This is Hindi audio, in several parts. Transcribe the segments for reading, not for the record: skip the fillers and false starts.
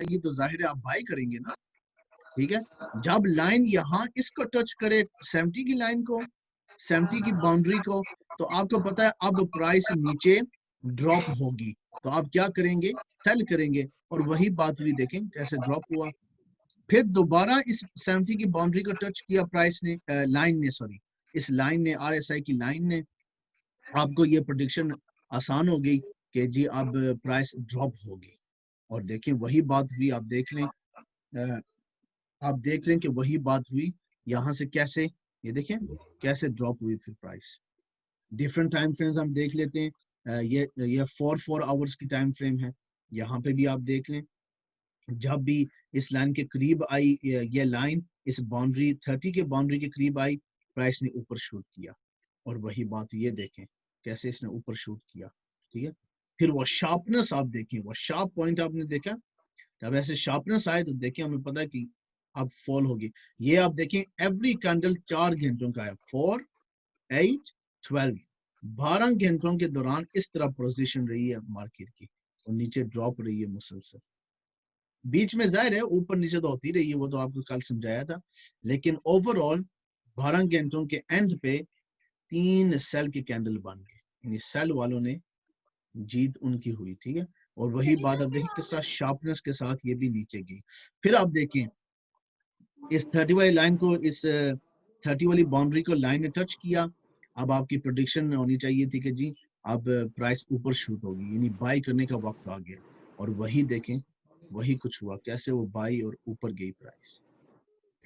आएगी तो जाहिर है आप बाय करेंगे ना, ठीक है। जब लाइन यहाँ इसको टच करे 70 की लाइन को, 70 की बाउंड्री को, तो आपको पता है अब प्राइस नीचे ड्रॉप होगी, तो आप क्या करेंगे, सेल करेंगे। और वही बात हुई, देखें कैसे ड्रॉप हुआ। फिर दोबारा इस 70 की बाउंड्री को टच किया प्राइस ने, लाइन ने, सॉरी, इस लाइन ने, RSI की लाइन ने, आपको ये प्रेडिक्शन आसान हो गई कि जी अब प्राइस ड्रॉप होगी। और देखें वही बात हुई, आप देख लें, आप देख लें कि वही बात हुई यहाँ से, कैसे ये देखें कैसे ड्रॉप हुई फिर प्राइस। डिफरेंट टाइम फ्रेम्स हम देख लेते हैं, ये 4 आवर्स की टाइम फ्रेम है, यहाँ पे भी आप देख लें। जब भी इस लाइन के करीब आई ये लाइन, इस बाउंड्री 30 के बाउंड्री के करीब आई, प्राइस ने ऊपर शूट किया। और वही बात ये देखें कैसे इसने ऊपर शूट किया, ठीक है। फिर वो शार्पनेस आप देखें, वो शार्प पॉइंट आपने देखा, जब ऐसे शार्पनेस आए तो देखिए हमें पता है कि अब फॉल होगी। ये आप देखें एवरी कैंडल 4 घंटों का है, 4, 8, 12, 12 घंटों के दौरान इस तरह पोजीशन रही है मार्केट की, और नीचे ड्रॉप रही है मुसलसल। बीच में जाहिर है ऊपर नीचे तो होती रही है, वो तो आपको कल समझाया था, लेकिन ओवरऑल 12 घंटों के एंड पे 3 सेल के कैंडल बन गए, यानी सेल वालों ने जीत उनकी हुई, ठीक है। और वही बात आप देखें किस तरह शार्पनेस के साथ ये भी नीचे गई। फिर आप देखें इस 30 वाली लाइन को, इस 30 वाली बाउंड्री को लाइन ने टच किया। अब आपकी प्रेडिक्शन होनी चाहिए थी कि जी अब प्राइस ऊपर शूट होगी, यानी बाई करने का वक्त आ गया। और वही देखें वही कुछ हुआ, कैसे वो बाई और ऊपर गई प्राइस।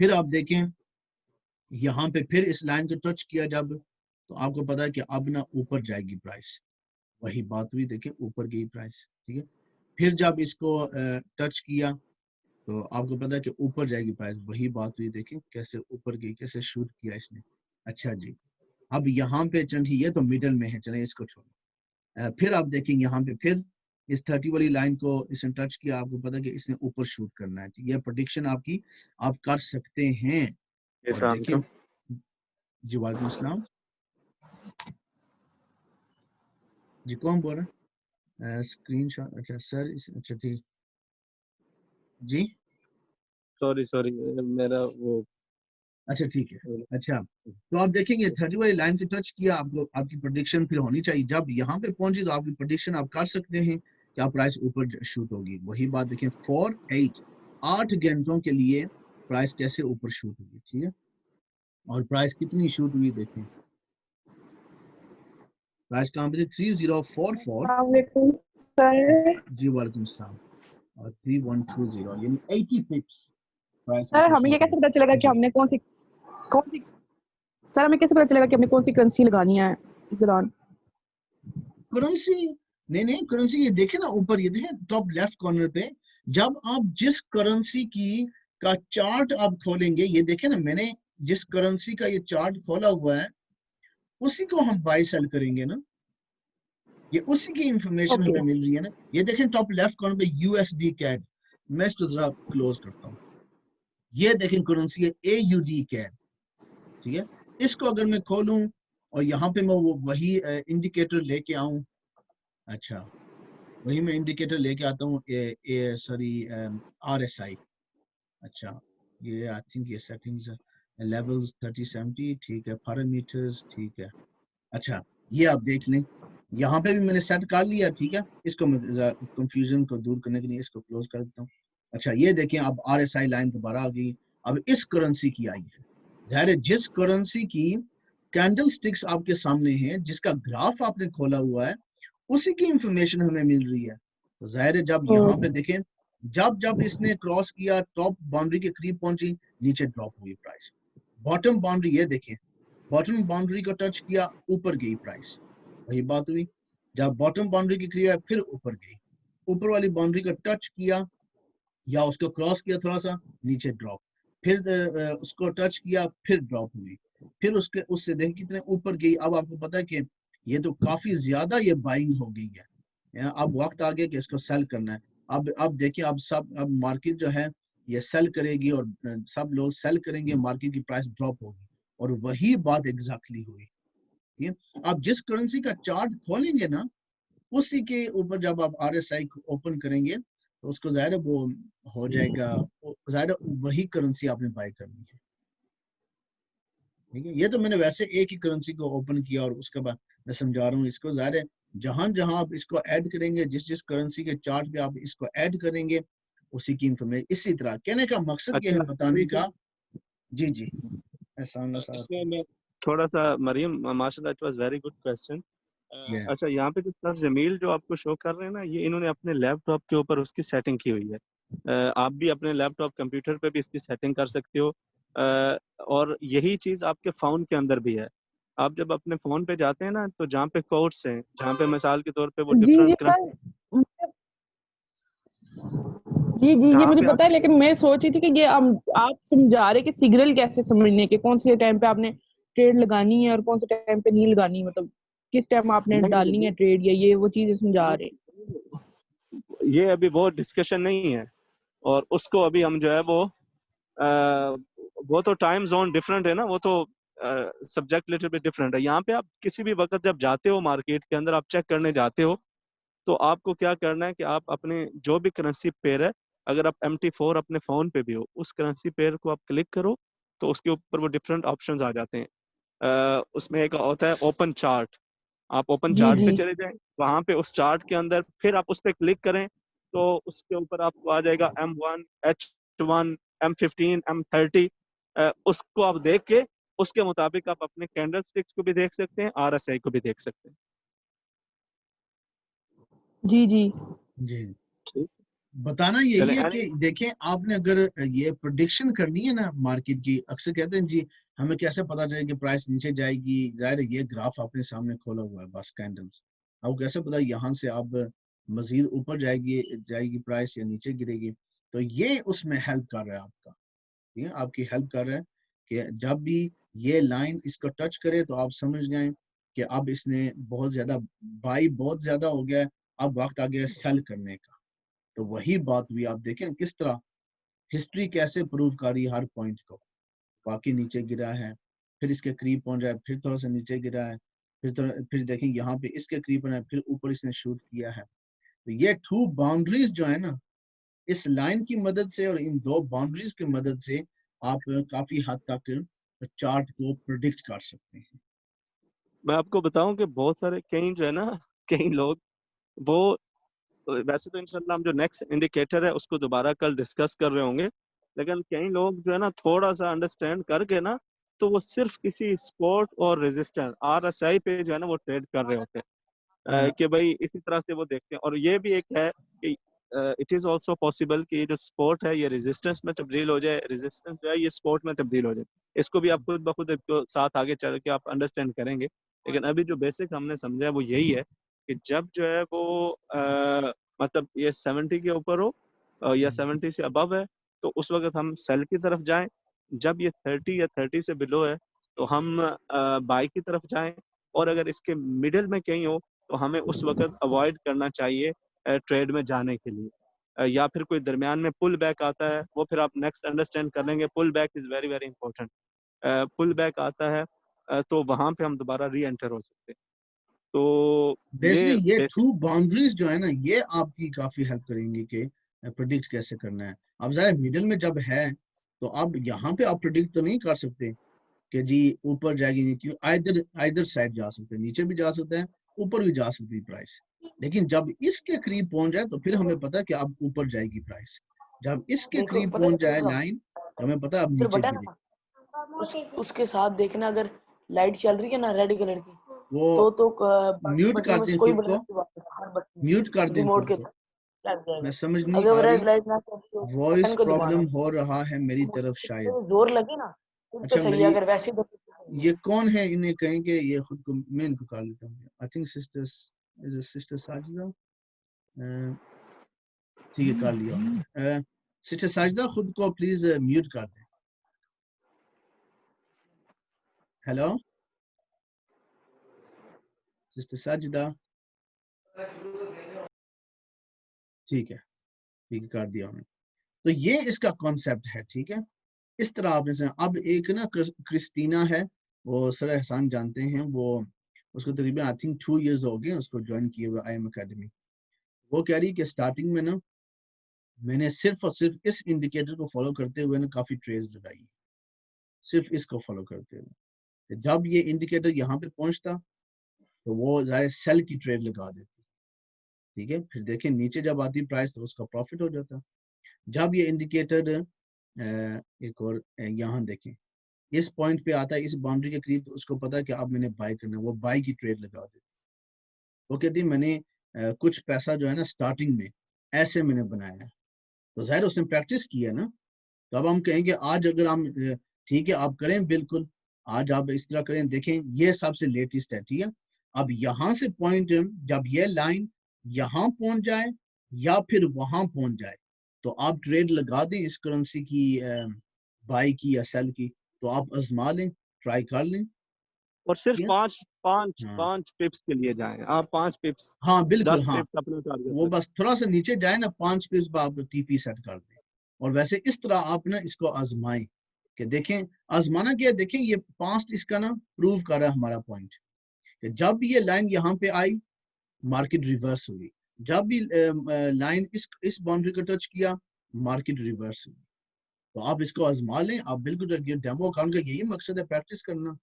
फिर आप देखें यहाँ पे फिर इस लाइन को टच किया जब, तो आपको पता है कि अब ना ऊपर जाएगी प्राइस, वही बात हुई, देखें ऊपर गई प्राइस, ठीक है। फिर जब इसको टच किया तो आपको पता है कि ऊपर जाएगी प्राइस, वही बात हुई, देखें कैसे ऊपर गई, कैसे शूट किया इसने। अच्छा जी, अब यहाँ पे चलिए, ये तो मिडल में है, चलें इसको छोड़ो। फिर आप देखेंगे यहाँ पे फिर इस 30 वाली लाइन को इसने टच किया, आपको पता है कि इसने ऊपर शूट करना है, ये प्रेडिक्शन आपकी आप कर सकते हैं। और देखें जी, वालेकुम अस्सलाम जी, कौन बोल रहा है? स्क्रीनशॉट, अच्छा सर, अच्छा ठीक जी, सॉरी मेरा वो, अच्छा ठीक है। अच्छा, तो आप देखेंगे 30 वाली लाइन को टच किया, आपको आपकी प्रेडिक्शन फिर होनी चाहिए, जब यहाँ पे पहुंची तो आपकी प्रेडिक्शन आप कर सकते हैं कि आप प्राइस ऊपर शूट होगी। वही बात देखें 4, 8 घंटों के लिए प्राइस कैसे ऊपर शूट होगी, ठीक है। और प्राइस कितनी शूट हुई देखें, प्राइस कहाँ पे थी 3044 जी, वालेकुम सलाम, और 3120, यानी 80 पिप्स प्राइस सर ऊपर हमें ये शूट कैसे हुई। पता चलेगा कि जी, हमने कौन सी सर हमें कैसे पता चलेगा कि हमने कौन सी करेंसी लगानी है इस दौरान? करेंसी नहीं करेंसी, ये देखे ना ऊपर, ये देखें टॉप लेफ्ट कॉर्नर पे, जब आप जिस करेंसी की का चार्ट आप खोलेंगे, ये देखें ना, मैंने जिस करेंसी का ये चार्ट खोला हुआ है उसी को हम बाय सेल करेंगे ना, ये उसी की इंफॉर्मेशन ओके हमें मिल रही है ना। ये देखें टॉप लेफ्ट कॉर्नर पे USD कैड, मैं इसको जरा क्लोज करता हूँ, ये देखें करेंसी है AUD कैड, ठीक है। इसको अगर मैं खोलूं और यहाँ पे मैं वो वही इंडिकेटर लेके आऊं, अच्छा वही मैं इंडिकेटर लेके आता हूँ, सॉरी RSI, अच्छा ये आई थिंक ये सेटिंग्स लेवल्स 3070, ठीक है, पैरामीटर्स, ठीक है। अच्छा ये आप देख लें, यहाँ पे भी मैंने सेट कर लिया, ठीक है। इसको मैं कंफ्यूजन को दूर करने के लिए इसको क्लोज कर देता हूँ। अच्छा ये देखें अब RSI लाइन दोबारा आ गई, अब इस करेंसी की आई है। जाहिर है जिस करेंसी की कैंडल स्टिक्स आपके सामने हैं, जिसका ग्राफ आपने खोला हुआ है, उसी की इंफॉर्मेशन हमें मिल रही है। तो जाहिर है जब यहाँ पे देखें, जब जब इसने क्रॉस किया, टॉप बाउंड्री के करीब पहुंची, नीचे ड्रॉप हुई प्राइस। बॉटम बाउंड्री ये देखें, बॉटम बाउंड्री को टच किया, ऊपर गई प्राइस, वही बात हुई। जब बॉटम बाउंड्री के करीब आया, फिर ऊपर गई, ऊपर वाली बाउंड्री को टच किया या उसको क्रॉस किया थोड़ा सा, नीचे ड्रॉप, फिर उसको टच किया, फिर ड्रॉप हुई, फिर उसके उससे देख कितने ऊपर गई। अब आपको पता है कि ये तो काफी ज्यादा ये बाइंग हो गई है, अब वक्त आ गया कि इसको सेल करना है। अब देखिए, अब मार्केट जो है ये सेल करेगी, और सब लोग सेल करेंगे, मार्केट की प्राइस ड्रॉप होगी, और वही बात एग्जैक्टली हुई। ठीक है, आप जिस करेंसी का चार्ट खोलेंगे ना, उसी के ऊपर जब आप RSI ओपन करेंगे तो उसको ज़ाहिर है वो हो जाएगा, ज़ाहिर है वही करेंसी आपने बाय करनी है। ठीक है, ये तो मैंने वैसे एक ही करेंसी को ओपन किया और उसके बाद मैं समझा रहा हूँ इसको। ज़ाहिर है जहां जहां आप इसको ऐड करेंगे, जिस जिस करेंसी के चार्ट पे आप इसको ऐड करेंगे, उसी की इंफॉर्मेशन। इसी तरह कहने का मकसद ये है अच्छा बताने का। जी जी, एहसान साहब। इसमें मैं थोड़ा सा, मरियम माशाल्लाह, it was very good question. ये अच्छा, यहाँ पे जो सर जमील जो आपको शो कर रहे हैं ना, ये इन्होंने अपने लैपटॉप के ऊपर उसकी सेटिंग की हुई है। आप भी अपने लैपटॉप कंप्यूटर पे भी इसकी सेटिंग कर सकते हो। और यही चीज़ आपके फ़ोन के अंदर भी है। आप जब अपने फ़ोन पे जाते हैं ना, तो जहाँ पे कोड्स हैं, जहाँ पे मिसाल के तौर पे वो जी जी डिफरेंट सर, जी जी ये जहाँ मुझे पे पता है, लेकिन मैं सोच रही थी कि ये आप समझा रहे कि सिग्नल कैसे समझने के, कौन से टाइम पे आपने ट्रेड लगानी है और कौन से टाइम पे नहीं लगानी, मतलब किस टाइम आपने नहीं डालनी है ट्रेड, या ये वो चीजें समझा रहे। ये अभी वो डिस्कशन नहीं है, और उसको अभी हम जो है वो तो टाइम जोन डिफरेंट है ना, वो तो सब्जेक्ट लिटिल बिट डिफरेंट है। यहाँ पे आप किसी भी वक्त जब जाते हो मार्केट के अंदर, आप चेक करने जाते हो, तो आपको क्या करना है कि आप अपने जो भी करेंसी पेयर है, अगर आप MT4 अपने फ़ोन पे भी हो, उस करेंसी पेयर को आप क्लिक करो, तो उसके ऊपर वो डिफरेंट ऑप्शंस आ जाते हैं। उसमें एक होता है ओपन चार्ट। आप ओपन जी चार्ट पे जी चले जाएं, वहां पे उस चार्ट के अंदर फिर आप उस पर क्लिक करें, तो उसके ऊपर आपको आ जाएगा M1, H1, M15, M30। उसको आप देख के उसके मुताबिक आप अपने कैंडल स्टिक्स को भी देख सकते हैं, RSI को भी देख सकते हैं। जी जी जी, ठीक, बताना चले यही है कि यानी देखें आपने अगर ये प्रोडिक्शन करनी है ना मार्केट की, अक्सर कहते हैं जी हमें कैसे पता चले कि प्राइस नीचे जाएगी। जाहिर है ये ग्राफ आपने सामने खोला हुआ है बस कैंडल्स, आपको कैसे पता यहाँ से अब मजीद ऊपर जाएगी जाएगी प्राइस या नीचे गिरेगी। तो ये उसमें हेल्प कर रहा है आपका, ठीक है, आपकी हेल्प कर रहा है कि जब भी ये लाइन इसको टच करे तो आप समझ गए कि अब इसने बहुत ज्यादा बाई बहुत ज्यादा हो गया है, अब वक्त आ गया सेल करने का। तो वही बात भी आप देखें किस तरह हिस्ट्री कैसे प्रूव कर रही है हर पॉइंट को। बाकी नीचे गिरा है, फिर इसके करीब पहुंच जाए, फिर थोड़ा सा नीचे गिरा है, फिर देखें यहाँ पे इसके करीब पहुंचा है, फिर ऊपर इसने शूट किया है। तो ये टू बाउंड्रीज जो है ना, इस लाइन की मदद से और इन दो बाउंड्रीज की मदद से आप काफी हद तक चार्ट को प्रिडिक्ट कर सकते हैं। मैं आपको बताऊं कि बहुत सारे कई जो है ना, कई लोग वो, वैसे तो इंशाल्लाह हम जो नेक्स्ट इंडिकेटर है उसको दोबारा कल डिस्कस कर रहे होंगे, लेकिन कई लोग जो है ना थोड़ा सा अंडरस्टैंड करके ना, तो वो सिर्फ किसी सपोर्ट और रेजिस्टेंस RSI पे जो है ना वो ट्रेड कर रहे होते हैं। कि भाई इसी तरह से वो देखते हैं। और ये भी एक है कि इट इज ऑल्सो पॉसिबल कि ये जो स्पोर्ट है ये रेजिस्टेंस में तब्दील हो जाए, रेजिस्टेंस जो है ये स्पोर्ट में तब्दील हो जाए। इसको भी आप खुद ब खुद एक तो साथ आगे चल के आप अंडरस्टैंड करेंगे, लेकिन अभी जो बेसिक हमने समझा है वो यही है कि जब जो है वो मतलब ये 70 के ऊपर हो, या 70 से अबव है, तो उस वक्त हम सेल की तरफ जाएं। जब ये 30 या 30 से बिलो है, तो हम बाई की तरफ जाएं। और अगर इसके मिडिल में कहीं हो, तो हमें उस वक्त अवॉइड करना चाहिए ट्रेड में जाने के लिए। या फिर कोई दरमियान में पुल बैक आता है, वो फिर आप नेक्स्ट अंडरस्टैंड कर लेंगे। Pull back is very very important. Pull back आता है, तो वहां पे हम दोबारा री एंटर हो सकते हैं। तो बेसिकली ये ये बेसिक। टू बाउंड्रीज जो है ना, ये आपकी काफी हेल्प करेंगी कि प्रिडिक्ट कैसे करना है। अब ज़रा मिडिल में जब है तो अब यहाँ पे आप प्रिडिक्ट तो नहीं कर सकते कि जी ऊपर जाएगी नीचे, आइदर आइदर साइड जा सकते हैं, नीचे भी जा सकते हैं, ऊपर भी जा सकती है प्राइस। लेकिन जब इसके करीब पहुंच जाए तो फिर हमें पता है कि अब ऊपर जाएगी प्राइस। जब इसके देखो करीब पता है पहुंच क्या जाए होगा, लाइन तो हमें पता है अब फिर नीचे बटन गिरेगी। उसके साथ देखना, अगर लाइट चल रही है ना रेड कलर की, वो तो म्यूट बटनों कर में दें से कोई खुद बटन को, दबा देना, हर बटन म्यूट कर दें रिमोट खुद के को। साथ लग मैं जाएगा। समझ नहीं अगर वो आ रेड रही, लाइट ना चल तो वॉइस बटन को दबाना, प्रॉब्लम हो रहा है मेरी तरफ शायद। तो जोर लगे ना फिर तो अच्छा सही है, मेरी, अगर वैसे तो सही है। ये कौन है इन्हें कहेंगे, ये खुद को, मैं इनको कर लेता हूँ। I think sisters is a sister Sajida. ठीक है कर लिया उन्होंने। सिस्टर साजिदा खुद को प्लीज म्यूट कर दें। हेलो सिस्टर साजिदा, ठीक है कर दिया उन्होंने। तो ये इसका कॉन्सेप्ट है, ठीक है। इस तरह आपने से अब एक ना क्रिस्टीना है, वो सर एहसान जानते हैं, वो उसको तकरीबन आई थिंक 2 years हो गए उसको ज्वाइन किए हुए IM अकेडमी। वो कह रही कि स्टार्टिंग में ना मैंने सिर्फ और सिर्फ इस इंडिकेटर को फॉलो करते हुए ना काफी ट्रेड्स लगाई है, सिर्फ इसको फॉलो करते हुए। जब ये इंडिकेटर यहाँ पे पहुंचता तो वो ज़ाहिर सेल की ट्रेड लगा देती, ठीक है। फिर देखें नीचे जब आती प्राइस तो उसका प्रॉफिट हो जाता। जब ये इंडिकेटर एक और यहाँ देखें इस पॉइंट पे आता है, इस बाउंड्री के करीब, तो उसको पता है कि अब मैंने बाय करना है, वो बाय की ट्रेड लगा देती। वो कहती मैंने कुछ पैसा जो है ना स्टार्टिंग में ऐसे मैंने बनाया है, तो जाहिर उसने प्रैक्टिस किया ना। तो अब हम कहेंगे आज अगर हम ठीक है आप करें, बिल्कुल आज आप इस तरह करें, देखें ये सबसे लेटेस्ट है, ठीक है। अब यहाँ से पॉइंट जब ये लाइन यहाँ पहुंच जाए या फिर वहां पहुंच जाए तो आप ट्रेड लगा दें इस करेंसी की, बाई की या सेल की, तो आप आजमा लें, ट्राई कर लें। और सिर्फ ठीक है? पांच पांच हाँ पांच पिप्स के लिए जाएं आप, 5 पिप्स, हाँ बिल्कुल 10 हाँ, पिप्स अपना टारगेट वो रखें। बस थोड़ा सा नीचे जाए ना 5 पीस आप टीपी सेट कर दें। और वैसे इस तरह आप ना इसको आजमाएं कि देखें, आजमाना क्या है, देखें ये पास्ट इसका ना प्रूव कर रहा है हमारा पॉइंट कि जब भी ये लाइन यहाँ पे आई मार्केट रिवर्स हुई, जब भी लाइन इस बाउंड्री को टच किया मार्केट रिवर्स हुई। तो आप इसको आजमा लें, आप बिल्कुल डेमो अकाउंट का यही मकसद है प्रैक्टिस करना,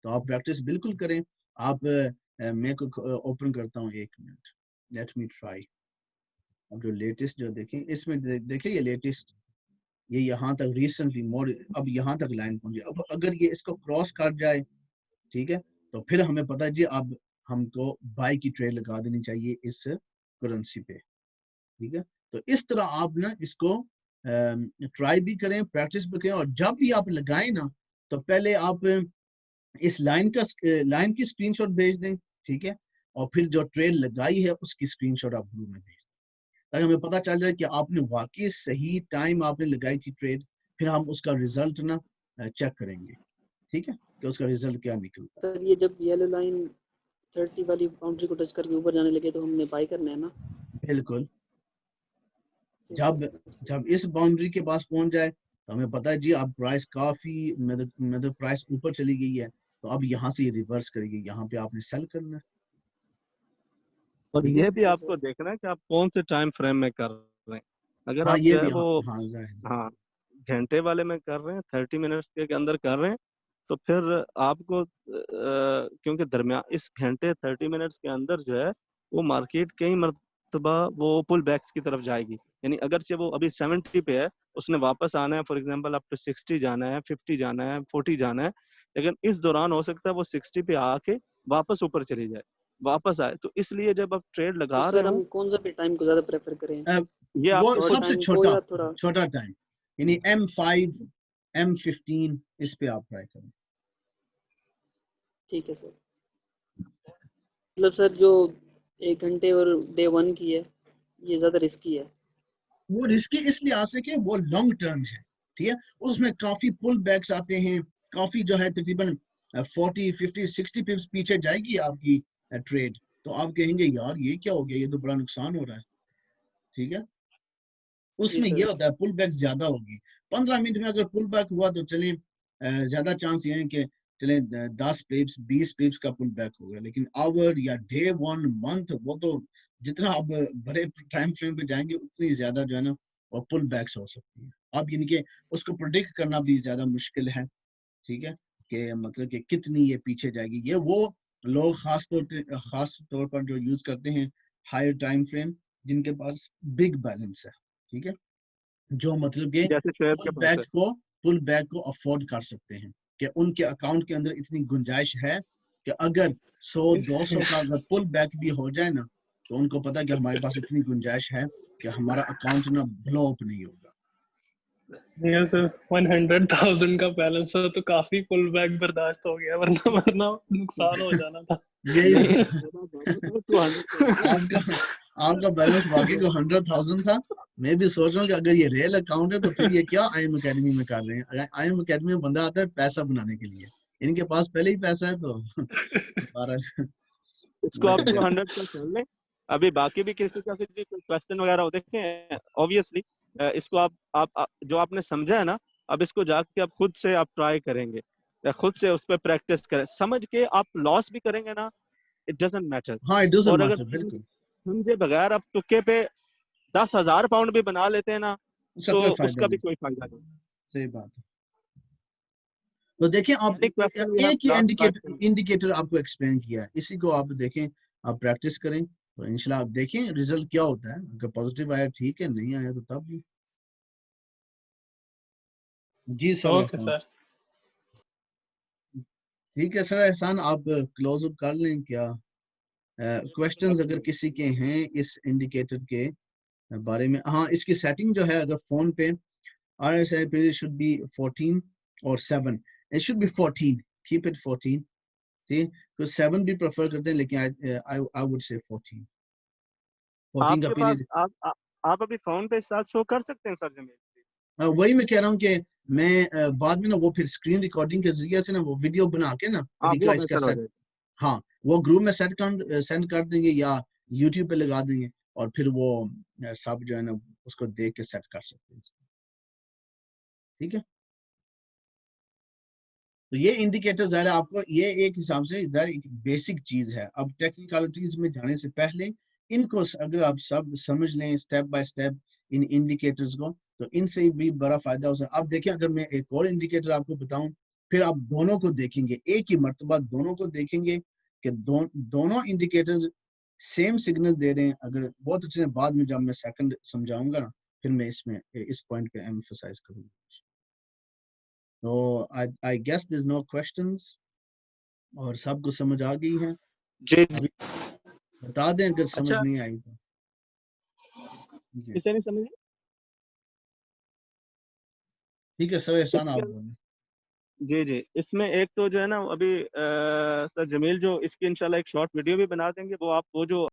तो आप प्रैक्टिस बिल्कुल करें। आप मैं को ओपन करता हूँ, 1 मिनट, लेट मी ट्राई। अब जो लेटेस्ट जो देखें इसमें देखें ये लेटेस्ट, ये यहाँ तक रिसेंटली मोर, अब यहाँ तक लाइन पहुंची। अब अगर ये इसको क्रॉस कर जाए, ठीक है, तो फिर हमें पता है जी अब हमको बाय की ट्रेड लगा देनी चाहिए इस करेंसी पे, ठीक है। तो इस तरह आप ना इसको ट्राई भी करें, प्रैक्टिस भी करें, और जब भी आप लगाएं ना तो पहले आप इस लाइन की स्क्रीनशॉट भेज दें, ठीक है, और फिर जो ट्रेड लगाई है उसकी स्क्रीनशॉट आप ग्रुप में भेज दें, ताकि हमें पता चल जाए कि आपने वाकई सही टाइम आपने लगाई थी ट्रेड। फिर हम उसका रिजल्ट ना चेक करेंगे, ठीक है, कि उसका रिजल्ट क्या निकलता सर ये जब येलो लाइन 30 वाली बाउंड्री को टच करके ऊपर जाने लगे तो हमने बाय करना है ना? है। बिल्कुल, ठीक जब है। जब इस बाउंड्री के पास पहुंच जाए तो हमें पता है जी अब प्राइस काफी मतलब प्राइस ऊपर चली गई है, तो अब यहाँ से ये रिवर्स करेगी, यहाँ पे आपने सेल करना है, और ठीक है। ये भी हाँ आपको सर। देखना है कि आप कौन से टाइम फ्रेम में कर रहे हैं। अगर हाँ आप ये जो है भी, हाँ वो हाँ जाहिर। हाँ घंटे वाले में कर रहे हैं, 30 मिनट्स के अंदर कर रहे हैं, तो फिर आपको क्योंकि दरमियान इस घंटे 30 मिनट्स के अंदर जो है वो मार्केट कई मरतबा वो पुल बैक्स की तरफ जाएगी। यानी अगर से वो अभी 70 पे है, उसने वापस आना है, फॉर एग्जांपल अप टू 60 जाना है, 50 जाना है, 40 जाना है, लेकिन इस दौरान हो सकता है वो 60 पे आके वापस ऊपर चली जाए, वापस आए। तो इसलिए जब आप ट्रेड तो लगा रहे सर हो, हम कौन सा भी टाइम को ज्यादा प्रेफर करें, ये आप वो शॉर्ट सबसे टाइम को छोटा या थोड़ा? छोटा टाइम, यानी M5 M15 इस पे आप ट्राई करें। ठीक है सर। मतलब सर जो 1 घंटे और डे 1 की है ये ज्यादा रिस्की है। वो रिस्की इसलिए आ सके, वो लॉन्ग टर्म है, ठीक है, उसमें काफी पुल बैक्स आते हैं, काफी जो है तकरीबन 40 50 60 पिप्स पीछे जाएगी आपकी ट्रेड, तो आप कहेंगे यार ये क्या हो गया, ये तो बड़ा नुकसान हो रहा है, ठीक है। जी उसमें ये सर। होता है पुल बैक ज्यादा होगी। 15 मिनट में अगर पुल बैक हुआ तो चले, ज्यादा चांस ये है कि चले 10 पिप्स 20 पिप्स का पुल बैक होगा, लेकिन आवर या डे 1 मंथ, वो तो जितना आप बड़े टाइम फ्रेम पे जाएंगे उतनी ज्यादा जो है ना वो पुल बैक्स हो सकती है। अब यानी कि उसको प्रोडिक्ट करना भी ज्यादा मुश्किल है, ठीक है, कि मतलब कि कितनी ये पीछे जाएगी। ये वो लोग खास तौर पर जो यूज करते हैं हायर टाइम फ्रेम, जिनके पास बिग बैलेंस है, ठीक है, जो मतलब कि जैसे शेयर के पास है। पुल बैक को अफोर्ड कर सकते हैं, कि उनके अकाउंट के अंदर इतनी गुंजाइश है कि अगर 100-200 का अगर पुल बैक भी हो जाए ना, तो उनको पता है कि हमारे पास इतनी गुंजाइश है कि हमारा अकाउंट ना ब्लो अप नहीं होगा। ये सर 100,000 का बैलेंस है तो काफी पुल बैक बर्दाश्त हो गया, वरना वरना नुकसान हो जाना था। यही नहीं, तो आपका आपका बैलेंस बाकी को 100,000 था। मैं भी सोच रहा हूँ कि अगर ये रियल अकाउंट है तो फिर ये क्या IM अकेडमी में कर रहे हैं। अगर IM अकेडमी में बंदा आता है पैसा बनाने के लिए, इनके पास पहले ही पैसा है, तो इसको आप 200 का कर लें। अभी बाकी भी किसी का कोई क्वेश्चन वगैरह हो देखें, ऑब्वियसली इसको आप जो आपने समझा है ना, अब इसको जाके आप खुद से आप ट्राई करेंगे या खुद से उस पर प्रैक्टिस करें, समझ के आप लॉस भी करेंगे ना, इट डजंट मैटर। हाँ, इट डजंट और अगर मैटर, बिल्कुल। समझे बगैर आप तुक्के पे 10,000 पाउंड भी बना लेते हैं ना उसका तो कोई फायदा उसका भी नहीं। कोई फायदा नहीं। सही बात है। तो देखें आप Any question you have, एक ही last question. इंडिकेटर आपको एक्सप्लेन किया है, इसी को आप देखें, आप प्रैक्टिस करें तो इंशाल्लाह आप देखें रिजल्ट क्या होता है। अगर पॉजिटिव आया ठीक है, नहीं आया तो तब भी। जी सर ओके एहसान। सर। ठीक है सर एहसान, आप क्लोज अप कर लें क्या? क्वेश्चंस अगर किसी के हैं इस इंडिकेटर के बारे में। हाँ, इसकी सेटिंग जो है अगर फोन पे RSI पे शुड बी 14 और 7, it should be 14, keep it 14, ठीक। तो 7 भी प्रेफर करते हैं लेकिन आई वुड से 14 का आपके पास पीरियड। आप अभी फोन पे साथ शो कर सकते हैं सर जमील? वही मैं कह रहा हूँ कि मैं बाद में ना वो फिर स्क्रीन रिकॉर्डिंग के जरिए से ना वो वीडियो बना के ना हाँ तरीका वो इसका बेहतर हो सेट, जाएगा। हाँ वो ग्रुप में सेंड कर देंगे या यूट्यूब पे लगा देंगे और फिर वो सब जो है ना उसको देख के सेट कर सकते हैं, ठीक है। तो ये इंडिकेटर ज़ाहिर है आपको ये एक हिसाब से ज़ाहिर एक बेसिक चीज है। अब टेक्निकलिटीज में जाने से पहले इनको अगर आप सब समझ लें step by step in indicators को, तो इनसे भी बड़ा फायदा हो सकता है। अब देखिए अगर मैं एक और इंडिकेटर आपको बताऊं, फिर आप दोनों को देखेंगे, एक ही मर्तबा दोनों को देखेंगे कि दोनों इंडिकेटर्स सेम सिग्नल दे रहे हैं। अगर बहुत अच्छे से बाद में जब मैं सेकंड समझाऊंगा ना, फिर मैं इसमें इस पॉइंट पे एम्फसाइज करूंगा। तो I guess there is no questions और सबको समझ आ गई है। जी अभी बता दें अगर समझ अच्छा नहीं आई तो। जी किसे नहीं समझे? ठीक है सर एहसान, आप इसके बोलें। जी जी इसमें एक तो जो है ना अभी सर जमील जो इसकी इंशाल्लाह एक शॉर्ट वीडियो भी बना देंगे, वो आप वो जो